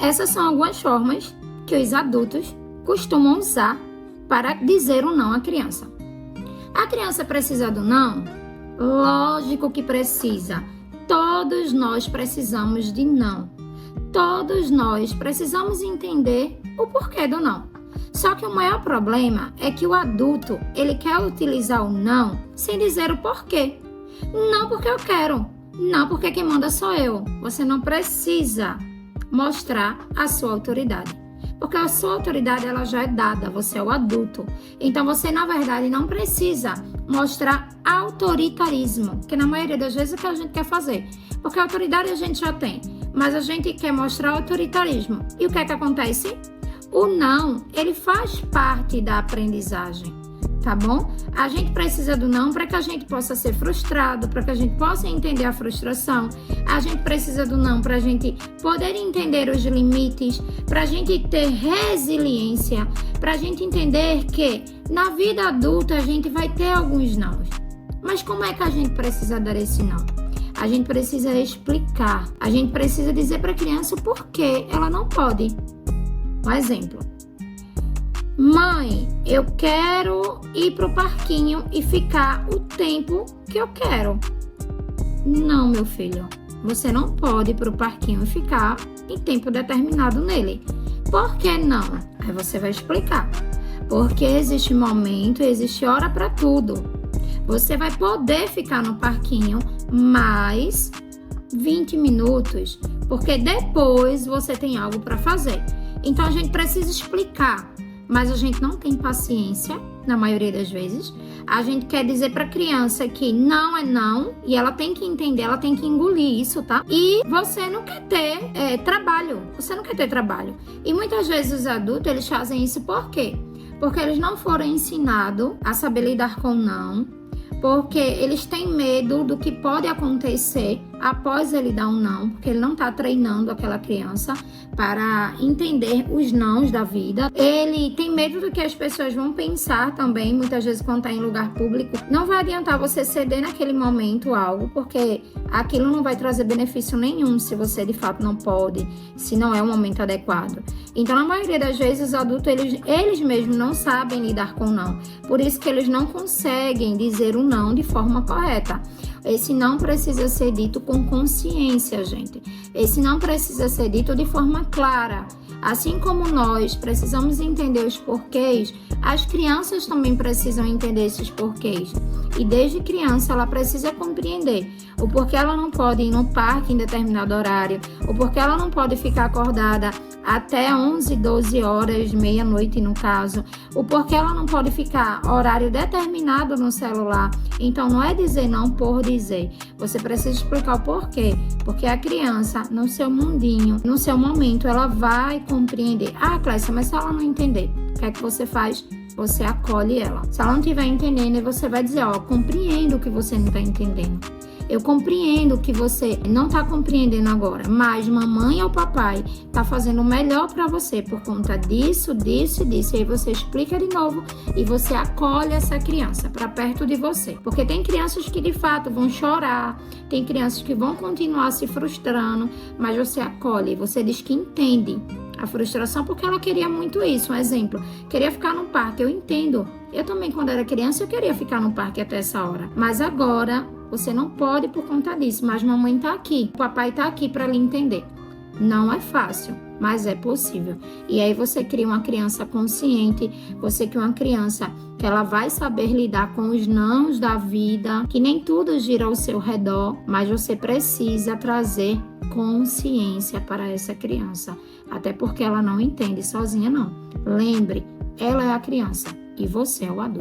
Essas são algumas formas que os adultos costumam usar para dizer o não à criança. A criança precisa do não? Lógico que precisa. Todos nós precisamos de não. Todos nós precisamos entender o porquê do não. Só que o maior problema é que o adulto, ele quer utilizar o não sem dizer o porquê. Não porque eu quero, não porque quem manda sou eu. Você não precisa mostrar a sua autoridade. Porque a sua autoridade ela já é dada, você é o adulto. Então você, na verdade, não precisa mostrar autoritarismo, que na maioria das vezes é o que a gente quer fazer. Porque a autoridade a gente já tem, mas a gente quer mostrar autoritarismo. E o que é que acontece? O não, ele faz parte da aprendizagem, tá bom? A gente precisa do não para que a gente possa ser frustrado, para que a gente possa entender a frustração. A gente precisa do não para a gente poder entender os limites, para a gente ter resiliência, para a gente entender que na vida adulta a gente vai ter alguns nãos. Mas como é que a gente precisa dar esse não? A gente precisa explicar, a gente precisa dizer para a criança o porquê ela não pode. Um exemplo. Mãe, eu quero ir pro parquinho e ficar o tempo que eu quero. Não, meu filho. Você não pode ir pro parquinho e ficar em tempo determinado nele. Por que não? Aí você vai explicar. Porque existe momento, existe hora para tudo. Você vai poder ficar no parquinho mais 20 minutos, porque depois você tem algo para fazer. Então a gente precisa explicar, mas a gente não tem paciência, na maioria das vezes. A gente quer dizer para a criança que não é não, e ela tem que entender, ela tem que engolir isso, tá? E você não quer ter trabalho, você não quer ter trabalho. E muitas vezes os adultos, eles fazem isso por quê? Porque eles não foram ensinados a saber lidar com não, porque eles têm medo do que pode acontecer após ele dar um não, porque ele não está treinando aquela criança para entender os nãos da vida. Ele tem medo do que as pessoas vão pensar também, muitas vezes quando está em lugar público. Não vai adiantar você ceder naquele momento algo, porque aquilo não vai trazer benefício nenhum se você de fato não pode, se não é o momento adequado. Então, na maioria das vezes, os adultos, eles mesmos não sabem lidar com o não. Por isso que eles não conseguem dizer o não de forma correta. Esse não precisa ser dito com consciência, gente. Esse não precisa ser dito de forma clara. Assim como nós precisamos entender os porquês, as crianças também precisam entender esses porquês. E desde criança ela precisa compreender o porquê ela não pode ir no parque em determinado horário, o porquê ela não pode ficar acordada até 11, 12 horas, meia-noite no caso, o porquê ela não pode ficar horário determinado no celular. Então não é dizer não por dizer, você precisa explicar o porquê, porque a criança no seu mundinho, no seu momento, ela vai compreender. Ah, Clécia, mas se ela não entender, o que é que você faz? Você acolhe ela. Se ela não estiver entendendo, você vai dizer, ó, compreendo o que você não está entendendo. Eu compreendo que você não está compreendendo agora, mas mamãe ou papai está fazendo o melhor para você por conta disso, disso e disso. E aí você explica de novo e você acolhe essa criança para perto de você. Porque tem crianças que de fato vão chorar, tem crianças que vão continuar se frustrando, mas você acolhe, você diz que entende a frustração porque ela queria muito isso. Um exemplo, queria ficar no parque, eu entendo. Eu também, quando era criança, eu queria ficar no parque até essa hora. Mas agora, você não pode por conta disso. Mas mamãe tá aqui, o papai tá aqui para lhe entender. Não é fácil, mas é possível. E aí você cria uma criança consciente, você cria uma criança que ela vai saber lidar com os nãos da vida, que nem tudo gira ao seu redor, mas você precisa trazer consciência para essa criança. Até porque ela não entende sozinha, não. Lembre, ela é a criança e você é o adulto.